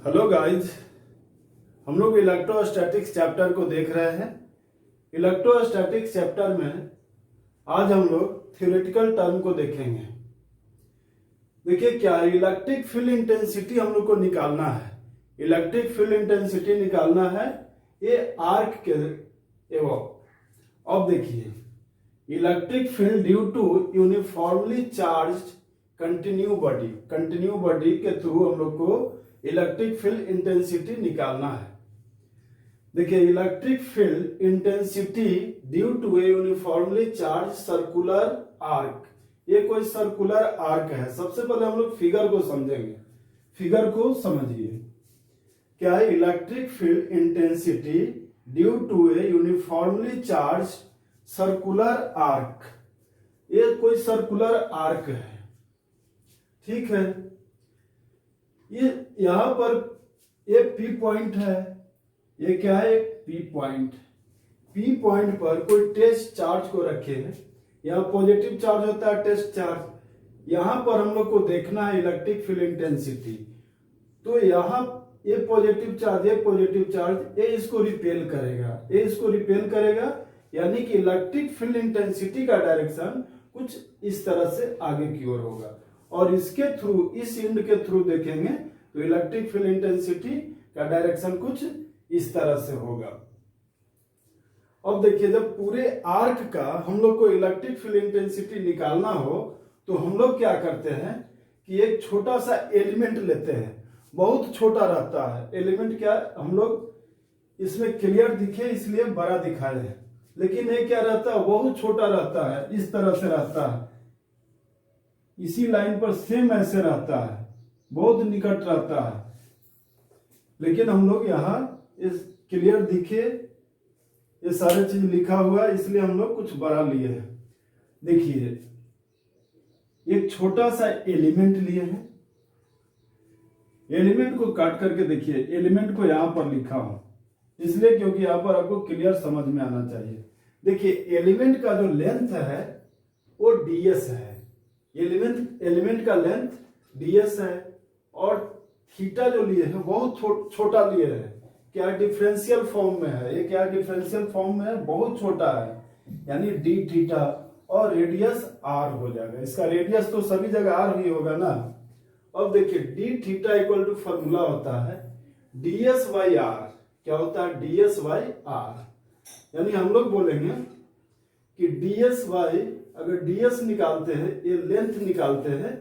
Hello guys, हम लोग electrostatics chapter को देख रहे हैं। इलेक्ट्रोस्टैटिक्स चैप्टर में आज हम लोग थ्योरेटिकल टर्म को देखेंगे। देखिए क्या इलेक्ट्रिक फील्ड इंटेंसिटी हम लोग को निकालना है। इलेक्ट्रिक फील्ड इंटेंसिटी निकालना है ये आर्क के एवं। अब देखिए electric field due to uniformly charged continuous body के थ्रू हम लोग को इलेक्ट्रिक फील्ड इंटेंसिटी निकालना है। देखिए electric field intensity due to a uniformly charge circular arc. ये कोई सर्कुलर आर्क है। सबसे पहले हम लोग फिगर को समझेंगे। फिगर को समझिए क्या है। Electric field intensity due to a uniformly charge circular arc. ये कोई सर्कुलर आर्क है, ठीक है। ये यहां पर ये पी पॉइंट है। ये क्या है? P point. पी पॉइंट पर कोई टेस्ट चार्ज को रखे हैं। यहाँ पॉजिटिव चार्ज होता है, टेस्ट चार्ज। यहां पर हम लोग को देखना है इलेक्ट्रिक फील्ड इंटेंसिटी। तो यहाँ ये पॉजिटिव चार्ज ये इसको रिपेल करेगा, यानी कि इलेक्ट्रिक फील्ड इंटेंसिटी का डायरेक्शन कुछ इस तरह से आगे की ओर होगा। और इसके थ्रू, इस एंड के थ्रू देखेंगे तो इलेक्ट्रिक फील्ड इंटेंसिटी का डायरेक्शन कुछ इस तरह से होगा। अब देखिए जब पूरे आर्क का हम लोग को इलेक्ट्रिक फील्ड इंटेंसिटी निकालना हो तो हम लोग क्या करते हैं कि एक छोटा सा एलिमेंट लेते हैं। बहुत छोटा रहता है एलिमेंट। क्या हम लोग इसमें क्लियर दिखे इसलिए बड़ा दिखाए हैं, लेकिन ये क्या रहता है? बहुत छोटा रहता है, इस तरह से रहता है। इसी लाइन पर सेम ऐसे रहता है, बहुत निकट रहता है। लेकिन हम लोग यहाँ इस क्लियर दिखे, ये सारे चीज लिखा हुआ है, इसलिए हम लोग कुछ बड़ा लिए हैं। देखिए एक छोटा सा एलिमेंट लिए हैं। एलिमेंट को काट करके देखिए, एलिमेंट को यहां पर लिखा हूं इसलिए क्योंकि यहां पर आपको क्लियर समझ में आना चाहिए। देखिए एलिमेंट का जो लेंथ है वो ds है। एलिमेंट का लेंथ ds है और थीटा जो लिए है बहुत छोटा लिए है। क्या डिफरेंशियल फॉर्म में है? ये क्या डिफरेंशियल फॉर्म में है? बहुत छोटा है, यानी डी थीटा और रेडियस r हो जाएगा। इसका रेडियस तो सभी जगह r ही होगा ना। अब देखिए d theta equal to formula होता है ds बाई r। क्या होता है? ds by r। यानी हम लोग बोलेंगे कि ds बाई, अगर ds निकालते हैं, ये लेंथ निकालते हैं,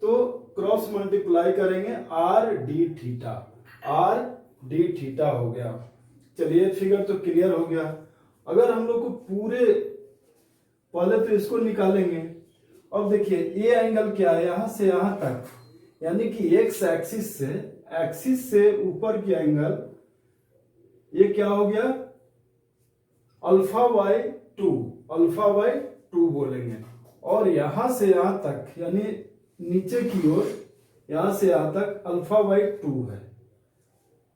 तो क्रॉस मल्टीप्लाई करेंगे r डी थीटा हो गया। चलिए फिगर तो क्लियर हो गया। अगर हम लोग को पूरे, पहले तो इसको निकालेंगे। अब देखिए ये एंगल क्या है? यहां से यहां तक, यानी कि एक्स एक्सिस से ऊपर की एंगल, ये क्या हो गया? अल्फा बाई टू बोलेंगे। और यहां से यहां तक, यानी नीचे की ओर, यहां से यहां तक अल्फा बाई 2 है,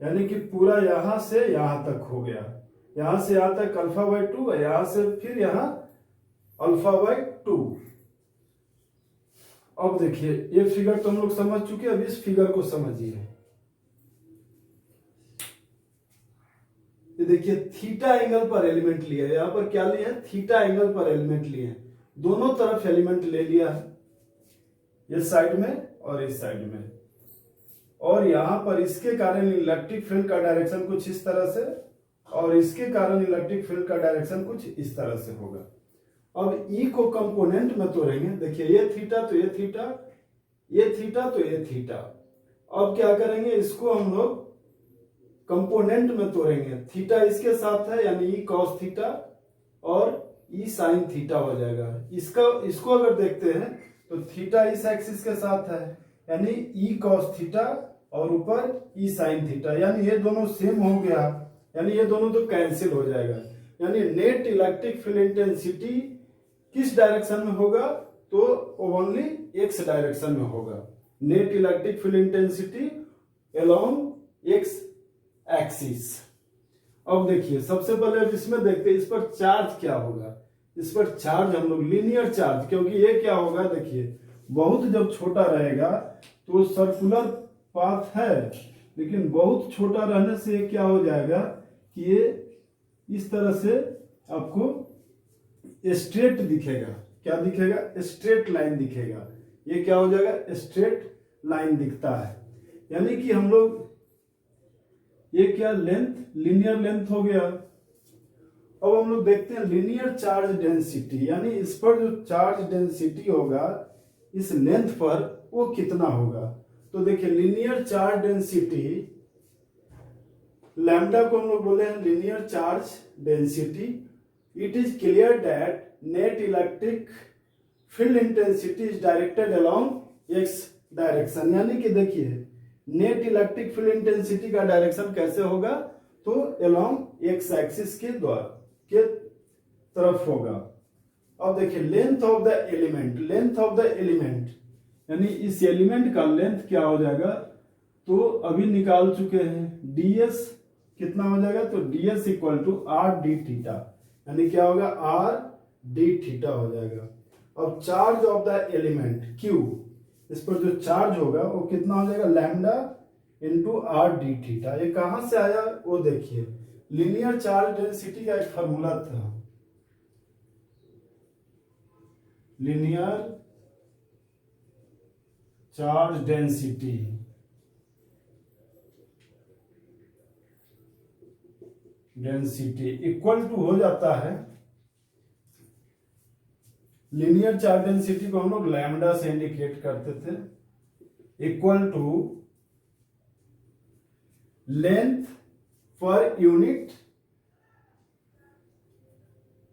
यानी कि पूरा यहां से यहां तक हो गया। यहां से यहां तक अल्फा बाई 2 है, यहां से फिर यहां अल्फा बाई 2। अब देखिए ये फिगर तो हम लोग समझ चुके, अब इस फिगर को समझिए। ये देखिए थीटा एंगल पर एलिमेंट लिया है। यहां पर क्या लिया है? थीटा एंगल पर एलिमेंट लिए हैं। दोनों तरफ एलिमेंट ले लिया है, इस साइड में और इस साइड में। और यहां पर इसके कारण इलेक्ट्रिक फील्ड का डायरेक्शन कुछ इस तरह से, और इसके कारण इलेक्ट्रिक फील्ड का डायरेक्शन कुछ इस तरह से होगा। अब ई को कंपोनेंट में तोड़ेंगे। देखिए ये थीटा तो ये थीटा, ये थीटा तो ये थीटा। अब क्या करेंगे? इसको हम लोग कंपोनेंट में तोड़ेंगे। थीटा इसके साथ है, यानी ई कॉस थीटा और ई साइन थीटा हो जाएगा। इसको अगर देखते हैं तो थीटा इस एक्सिस के साथ है, यानी ई कॉस थीटा और ऊपर ई साइन थीटा, यानी ये दोनों सेम हो गया, यानी ये दोनों तो कैंसिल हो जाएगा। यानी नेट इलेक्ट्रिक फील्ड इंटेंसिटी किस डायरेक्शन में होगा? तो ओनली एक्स डायरेक्शन में होगा। Net electric field intensity along x axis. अब देखिए सबसे पहले अब इसमें देखते हैं इस पर चार्ज क्या होगा। इस पर चार्ज हम लोग लीनियर चार्ज, क्योंकि ये क्या होगा? देखिए बहुत जब छोटा रहेगा तो सर्कुलर पाथ है लेकिन बहुत छोटा रहने से ये क्या हो जाएगा कि ये इस तरह से आपको स्ट्रेट दिखेगा। क्या दिखेगा? स्ट्रेट लाइन दिखेगा। ये क्या हो जाएगा? स्ट्रेट लाइन दिखता है। यानी कि हम लोग ये क्या लेंथ, लीनियर लेंथ हो गया। अब हम लोग देखते हैं लीनियर चार्ज डेंसिटी, यानी इस पर जो चार्ज डेंसिटी होगा इस लेंथ पर वो कितना होगा। तो देखिए लीनियर चार्ज डेंसिटी, लैम्डा को हम लोग बोले हैं linear charge density. It is clear that net electric field intensity is directed along x direction. यानी कि देखिए नेट इलेक्ट्रिक फील्ड इंटेंसिटी का डायरेक्शन कैसे होगा, तो अलोंग एक्स एक्सिस के तरफ होगा। अब देखिए length of the element, length of the element यानी इस एलिमेंट का लेंथ क्या हो जाएगा, तो अभी निकाल चुके हैं। ds कितना हो जाएगा, तो ds equal to r d theta, यानी क्या होगा आर डी थीटा हो जाएगा। अब charge of the element q, इस पर जो चार्ज होगा वो कितना हो जाएगा, lambda into are d theta. ये कहां से आया वो देखिए, लीनियर चार्ज डेंसिटी का एक फॉर्मूला था, linear charge density equal to हो जाता है, लीनियर चार्ज डेंसिटी को हम लोग लैम्डा से इंडिकेट करते थे, equal to length per unit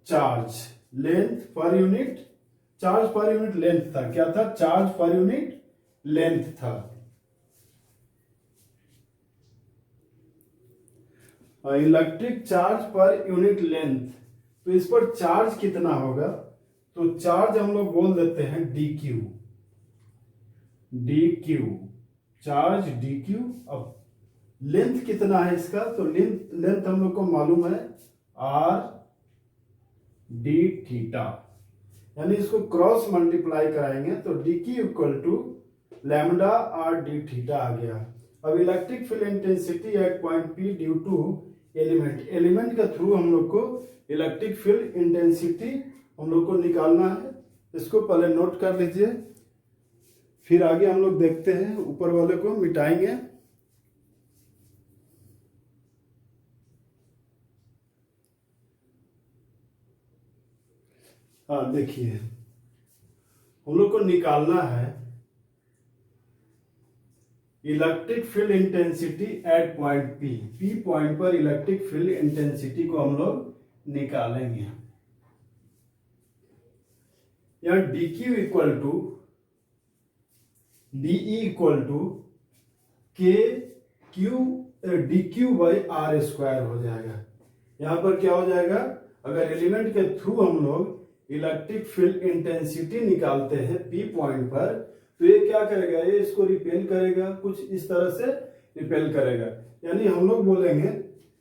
charge, length per unit charge per unit length था। क्या था? चार्ज पर यूनिट लेंथ था। Electric charge per unit length, तो इस पर चार्ज कितना होगा, तो चार्ज हम लोग बोल देते हैं dq, चार्ज dq। अब लेंथ कितना है इसका, तो लेंथ हम लोग को मालूम है r d थीटा, यानी इसको क्रॉस मल्टीप्लाई कराएंगे तो dq equal to lambda r d theta आ गया। अब electric field intensity at point P due to element के थ्रू हम लोग को इलेक्ट्रिक फील्ड इंटेंसिटी हम लोग को निकालना है। इसको पहले नोट कर लीजिए, फिर आगे हम लोग देखते हैं, ऊपर वाले को मिटाएंगे। हाँ देखिए, हम लोग को निकालना है electric field intensity at point P point पर इलेक्ट्रिक फील्ड इंटेंसिटी को हम लोग निकालेंगे। यहाँ dq equal to de equal to k q dq by r square हो जाएगा। यहाँ पर क्या हो जाएगा, अगर एलिमेंट के थ्रू हम लोग इलेक्ट्रिक फील्ड इंटेंसिटी निकालते हैं P पॉइंट पर, तो ये क्या करेगा, ये इसको रिपेल करेगा, कुछ इस तरह से रिपेल करेगा। यानी हम लोग बोलेंगे,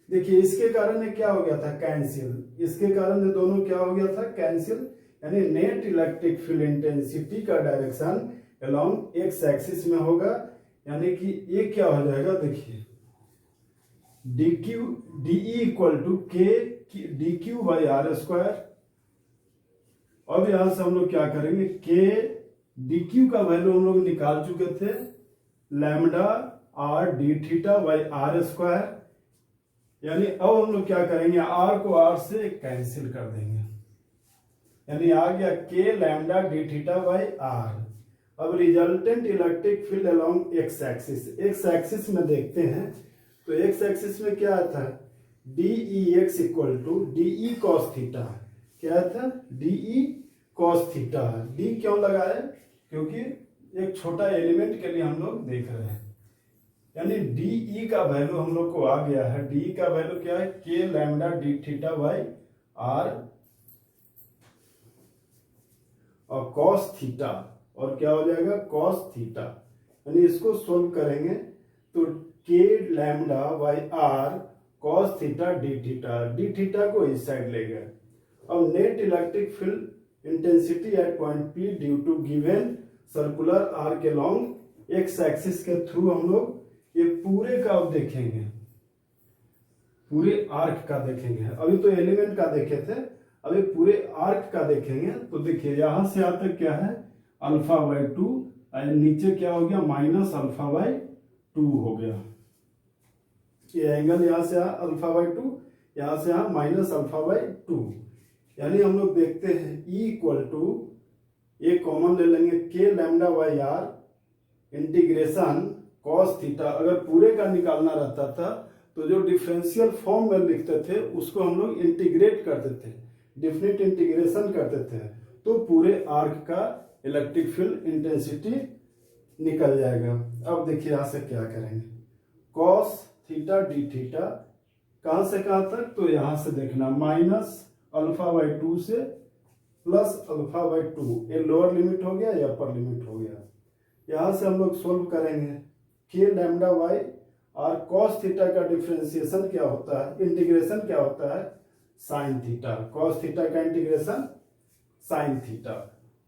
देखिए इसके कारण ये क्या हो गया था, कैंसिल, इसके कारण ये दोनों क्या हो गया था, कैंसिल। यानी नेट इलेक्ट्रिक फील्ड इंटेंसिटी का डायरेक्शन अलोंग एक्स एक्सिस में होगा, यानी कि ये क्या हो जाएगा, देखिए de इक्वल टू के dq बाई आर स्क्वायर। अब यहां से हम लोग क्या करेंगे, के dq का वैल्यू हम लोग निकाल चुके थे, lambda r d theta by r square. यानी अब हम लोग क्या करेंगे, r को r से कैंसिल कर देंगे, यानी आ गया k lambda d theta by r. अब resultant electric field along x axis, x axis में देखते हैं, तो एक्स एक्सिस में क्या आता है, dEx equal to de cos theta. क्या था, de cos थीटा। d क्यों लगाया, क्योंकि एक छोटा एलिमेंट के लिए हम लोग देख रहे हैं। यानी de का वैल्यू हम लोग को आ गया है, de का वैल्यू क्या है, k lambda d theta by r और cos थीटा, और क्या हो जाएगा, cos थीटा। यानी इसको सोल्व करेंगे तो k lambda by r cos theta d theta को इस साइड ले गए। अब net electric field intensity at point P due to given circular arc along x axis के थ्रू हम लोग ये पूरे का अब देखेंगे, पूरे आर्क का देखेंगे। अभी तो एलिमेंट का देखे थे, अभी पूरे आर्क का देखेंगे। तो देखिए यहां से यहां तक क्या है, अल्फा बाई 2, नीचे क्या हो गया, माइनस अल्फा बाई 2 हो गया। ये एंगल यहां से यहां अल्फा बाई 2, यहां से यहां माइनस अल्फा बाई 2। यानी हम लोग देखते हैं E इक्वल टू, ये कॉमन ले लेंगे, k lambda by r integration cos theta. अगर पूरे का निकालना रहता था तो जो डिफरेंशियल फॉर्म में लिखते थे उसको हम लोग इंटीग्रेट कर देते, डेफिनेट इंटीग्रेशन करते थे, तो पूरे आर्क का इलेक्ट्रिक फील्ड इंटेंसिटी निकल जाएगा। अब देखिए यहां से क्या करेंगे, कॉस थीटा डी थीटा, कहां से कहां तक, तो यहां से देखना माइनस अल्फा बाई 2 से प्लस अल्फा बाई 2, ये लोअर लिमिट हो गया या अपर लिमिट हो गया। यहां से हम लोग सोल्व करेंगे, के लैम्डा बाई और कॉस थीटा का डिफरेंशिएशन क्या होता है, इंटीग्रेशन क्या होता है, साइन थीटा। कॉस थीटा का इंटीग्रेशन साइन थीटा,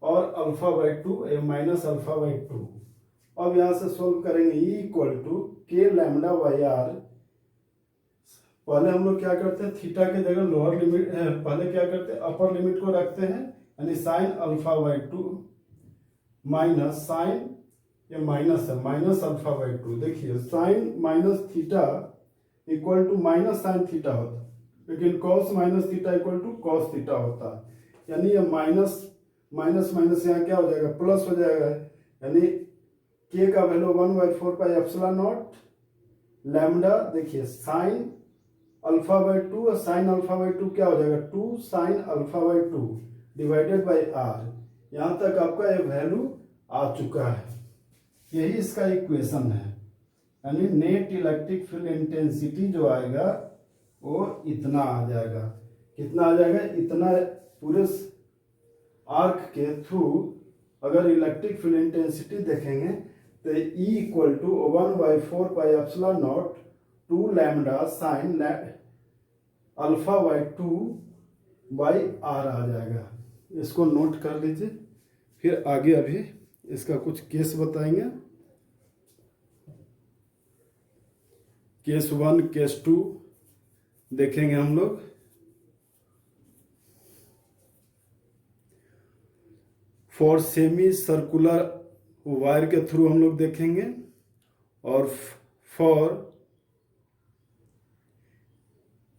और alpha by 2 minus alpha by 2। अब यहां से सोल्व करेंगे, E इक्वल टू के लैम्डा बाई आर। पहले हम लोग क्या करते हैं, थीटा के जगह लोअर लिमिट, पहले क्या करते हैं, अपर लिमिट को रखते हैं, यानी sine alpha by 2 minus sine, ये माइनस है, माइनस अल्फा बाई 2। देखिए sine minus theta equal to minus sine theta होता, लेकिन cos minus theta equal to cos theta होता, यानी ये माइनस माइनस माइनस यहाँ क्या हो जाएगा, प्लस हो जाएगा। यानी के का value 1/4 pi epsilon not lambda, देखिए साइन अल्फा बाई 2 और साइन अल्फा बाई 2 क्या हो जाएगा, 2 sine alpha by 2 divided by r. यहां तक आपका ये वैल्यू आ चुका है, यही इसका इक्वेशन है। यानी नेट इलेक्ट्रिक फील्ड इंटेंसिटी जो आएगा वो इतना आ जाएगा। कितना आ जाएगा, इतना। पूरे आर्क के थ्रू अगर इलेक्ट्रिक फील्ड इंटेंसिटी देखेंगे तो E equal to 1/4 pi epsilon naught 2 lambda sine alpha by 2 by r आ जाएगा। इसको नोट कर लीजिए, फिर आगे अभी इसका कुछ केस बताएंगे। केस 1 केस 2 देखेंगे हम लोग। फॉर सेमी सर्कुलर वायर के थ्रू हम लोग देखेंगे, और for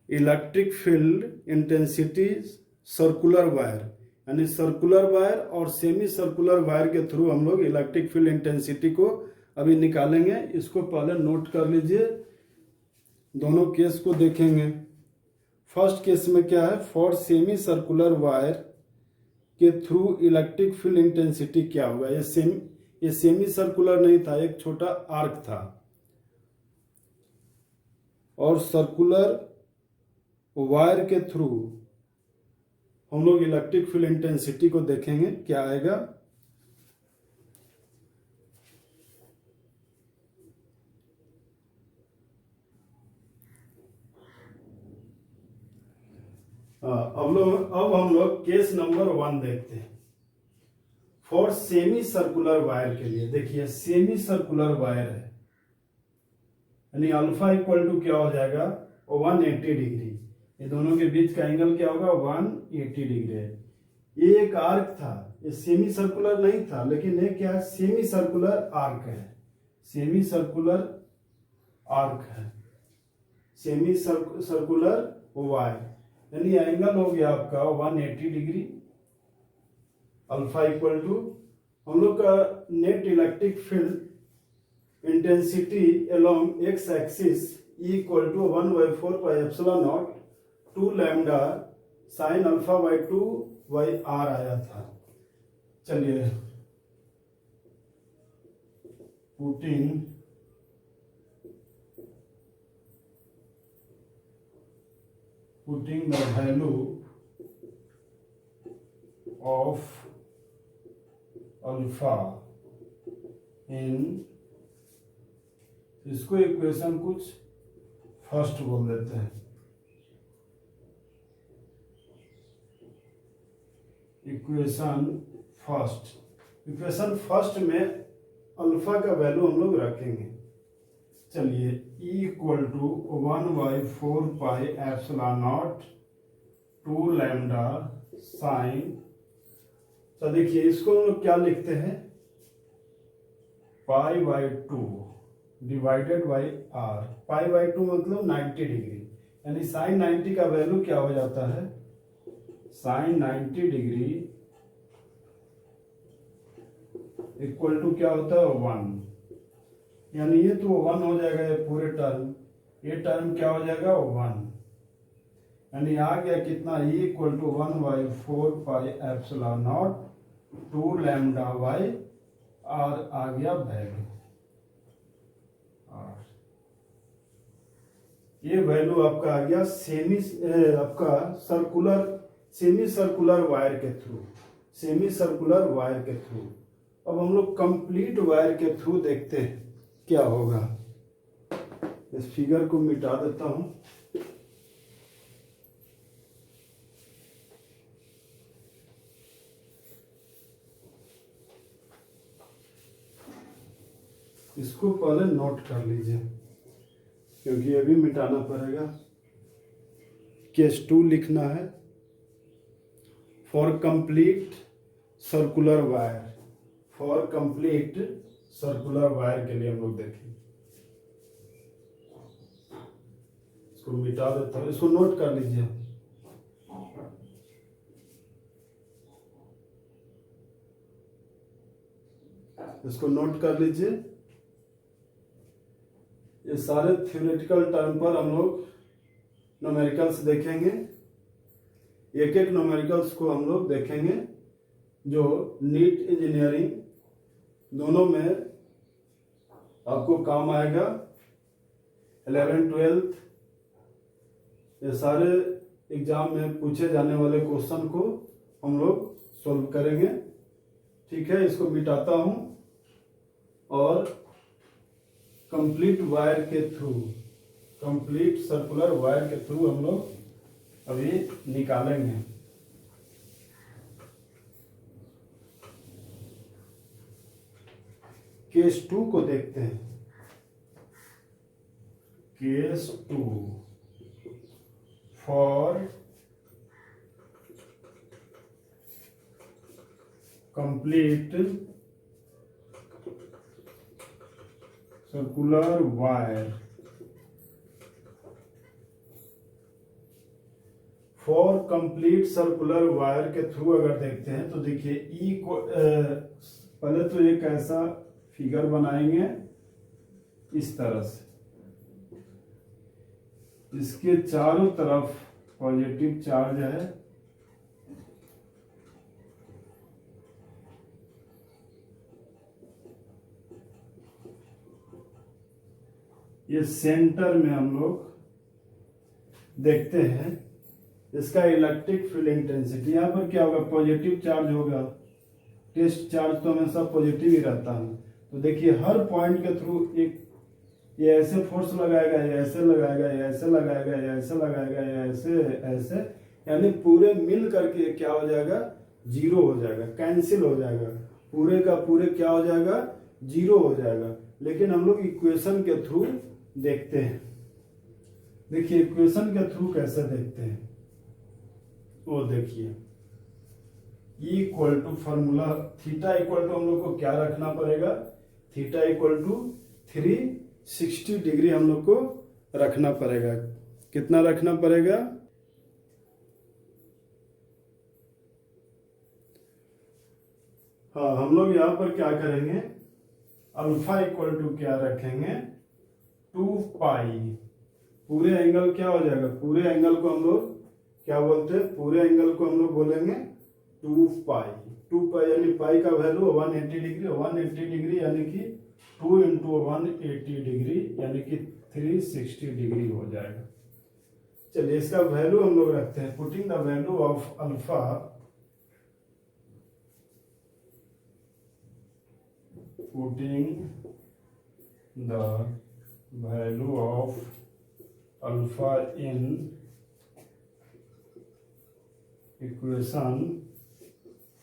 electric field intensity circular wire, यानी सर्कुलर वायर और सेमी सर्कुलर वायर के थ्रू हम लोग इलेक्ट्रिक फील्ड इंटेंसिटी को अभी निकालेंगे। इसको पहले नोट कर लीजिए, दोनों केस को देखेंगे। फर्स्ट केस में क्या है, फॉर सेमी सर्कुलर वायर के थ्रू इलेक्ट्रिक फील्ड इंटेंसिटी क्या होगा। ये सेमी सर्कुलर नहीं था, एक छोटा आर्क था, और सर्कुलर वायर के थ्रू हम लोग इलेक्ट्रिक फील्ड इंटेंसिटी को देखेंगे क्या आएगा। अब हम लोग केस नंबर 1 देखते हैं। फॉर सेमी सर्कुलर वायर के लिए देखिए, सेमी सर्कुलर वायर है, यानी अल्फा इक्वल टू क्या हो जाएगा, 180 डिग्री। ये दोनों के बीच का एंगल क्या होगा, 180 डिग्री है। ये एक आर्क था, ये सेमी सर्कुलर नहीं था, लेकिन ये क्या है, सेमी सर्कुलर आर्क है, सेमी सर्कुलर आर्क है, सेमी सर्कुलर वायर, यानी एंगल हो गया आपका 180 डिग्री। अल्फा इक्वल टू हम लोग का net electric field intensity along x axis equal to 1/4 pi epsilon naught 2 lambda sine alpha by 2 by r आया था। चलिए putting the value of alpha in, इसको इक्वेशन कुछ फर्स्ट बोल देते हैं। इक्वेशन फर्स्ट में अल्फा का वैल्यू हम लोग रखेंगे। चलिए E equal to 1/4πε0 2 lambda sine. तो देखिए इसको हम लोग क्या लिखते हैं, π/2 डिवाइडेड बाई r। π/2 मतलब 90 डिग्री, यानी साइन 90 का वैल्यू क्या हो जाता है, साइन 90 डिग्री इक्वल टू क्या होता है 1, यानी ये तो 1 हो जाएगा, ये पूरे टर्म, ये टर्म क्या हो जाएगा 1, यानी आ गया कितना E equal to 1/4πε0 2 lambda by r आ गया वैल्यू r। ये वैल्यू आपका आ गया आपका सेमी सर्कुलर वायर के थ्रू, सेमी सर्कुलर वायर के थ्रू। अब हम लोग कंप्लीट वायर के थ्रू देखते हैं क्या होगा। इस फिगर को मिटा देता हूं। इसको पहले नोट कर लीजिए क्योंकि ये भी मिटाना पड़ेगा। केस 2 लिखना है for complete circular wire, for complete circular wire के लिए हम लोग देखेंगे। इसको मिटा देता हूं, इसको नोट कर लीजिए। इसको नोट कर लीजिए। ये सारे थ्योरेटिकल टर्म पर हम लोग न्यूमेरिकल्स देखेंगे, एक एक न्यूमेरिकल्स को हम लोग देखेंगे जो नीट इंजीनियरिंग दोनों में आपको काम आएगा। 11th 12th ये सारे एग्जाम में पूछे जाने वाले क्वेश्चन को हम लोग सॉल्व करेंगे। ठीक है, इसको मिटाता हूं और कंप्लीट वायर के थ्रू, कंप्लीट सर्कुलर वायर के थ्रू हम लोग अभी निकालेंगे। केस 2 को देखते हैं। Case 2 for complete circular wire, for complete circular wire के थ्रू अगर देखते हैं तो देखिए ई को पहले तो एक ऐसा फिगर बनाएंगे इस तरह से, इसके चारों तरफ पॉजिटिव चार्ज है, ये सेंटर में हम लोग देखते हैं इसका इलेक्ट्रिक फील्ड इंटेंसिटी। यहां पर क्या होगा, पॉजिटिव चार्ज होगा, टेस्ट चार्ज तो हमेशा पॉजिटिव ही रहता है। तो देखिए हर पॉइंट के थ्रू एक ये ऐसे फोर्स लगाएगा, ये ऐसे लगाएगा, ये ऐसे लगाएगा, ये ऐसे लगाएगा, ये ऐसे ऐसे, यानी पूरे मिल करके क्या हो जाएगा, जीरो हो जाएगा, कैंसिल हो जाएगा, पूरे का पूरे क्या हो जाएगा, जीरो हो जाएगा। लेकिन हम लोग इक्वेशन के थ्रू देखते हैं। देखिए इक्वेशन के थ्रू कैसे देखते हैं वो देखिए, E equal to formula theta equal to हम लोग को क्या रखना पड़ेगा, थीटा इक्वल टू 360 डिग्री हम लोग को रखना पड़ेगा। कितना रखना पड़ेगा, हाँ हम लोग यहां पर क्या करेंगे, अल्फा इक्वल टू क्या रखेंगे 2 पाई। पूरे एंगल क्या हो जाएगा, पूरे एंगल को हम लोग क्या बोलते हैं, पूरे एंगल को हम लोग बोलेंगे 2 पाई। 2 पाई यानी पाई का वैल्यू 180 डिग्री, 180 डिग्री यानी कि 2 इंटू 180 डिग्री यानी कि 360 डिग्री हो जाएगा। चलिए इसका वैल्यू हम लोग रखते हैं, putting the value of alpha putting the value of alpha in equation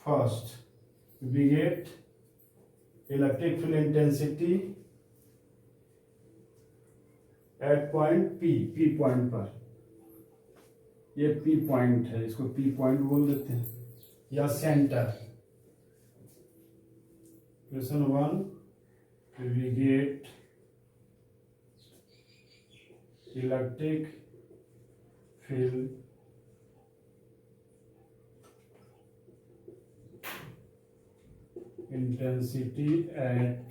first, we get electric field intensity at point P point पर, ये पी पॉइंट है, इसको पी पॉइंट बोल देते हैं, या centre. Question 1, we get electric field intensity at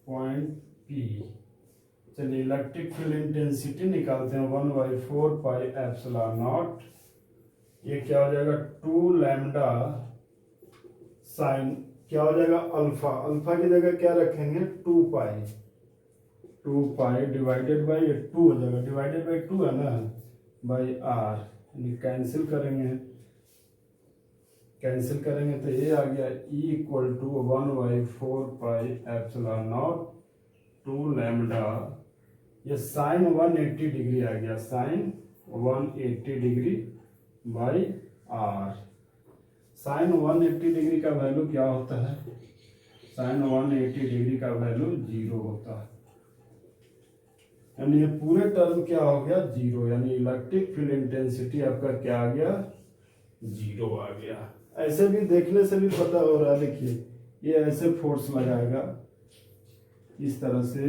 point P। चलिए electric field intensity निकालते हैं, 1/4 पाई एप्सिलॉन नॉट। ये क्या हो जाएगा, 2 लैम्डा साइन, क्या हो जाएगा अल्फा, अल्फा की जगह क्या रखेंगे 2 पाई डिवाइडेड बाई 2 हो जाएगा, डिवाइडेड बाई 2 है ना, बाई आर, यानी कैंसिल करेंगे तो ये आ गया E equal to 1/4 pi epsilon naught 2 lambda, ये साइन 180 डिग्री आ गया, sine 180 degree by r. Sine 180 degree का वैल्यू क्या होता है, साइन 180 डिग्री का वैल्यू 0 होता है, यानी ये पूरे टर्म क्या हो गया 0, यानी इलेक्ट्रिक फील्ड इंटेंसिटी आपका क्या आ गया 0 आ गया। ऐसे भी देखने से भी पता हो रहा है, देखिए ये ऐसे फोर्स लगाएगा, इस तरह से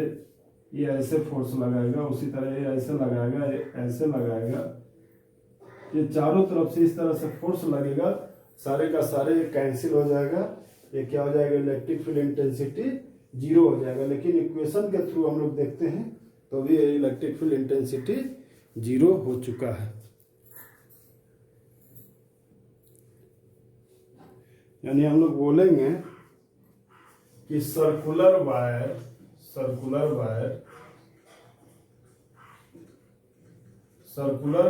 ये ऐसे फोर्स लगाएगा, उसी तरह ये ऐसे लगाएगा, ये ऐसे लगाएगा, ये चारों तरफ से इस तरह से फोर्स लगेगा, सारे का सारे ये कैंसिल हो जाएगा, ये क्या हो जाएगा इलेक्ट्रिक फील्ड इंटेंसिटी 0 हो जाएगा। लेकिन इक्वेशन के थ्रू हम लोग देखते हैं तो भी इलेक्ट्रिक फील्ड इंटेंसिटी 0 हो चुका है। यानी हम लोग बोलेंगे कि सर्कुलर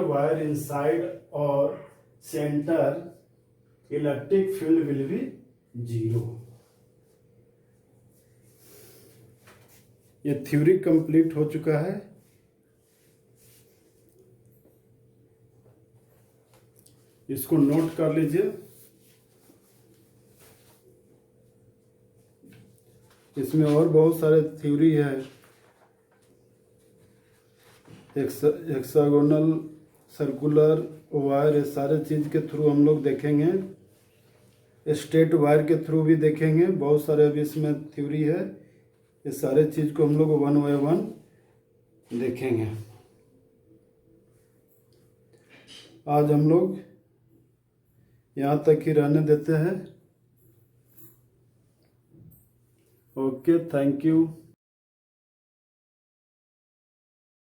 वायर इनसाइड और centre electric field will be 0। ये थ्योरी कंप्लीट हो चुका है। इसको नोट कर लीजिए। इसमें और बहुत सारे थ्योरी है, हेक्सागोनल, सर्कुलर वायर, ये सारे चीज के थ्रू हम लोग देखेंगे, स्ट्रेट वायर के थ्रू भी देखेंगे, बहुत सारे अभी इसमें थ्योरी है। ये सारे चीज को हम लोग 1 बाय 1 देखेंगे। आज हम लोग यहाँ तक ही रहने देते हैं। Okay, thank you.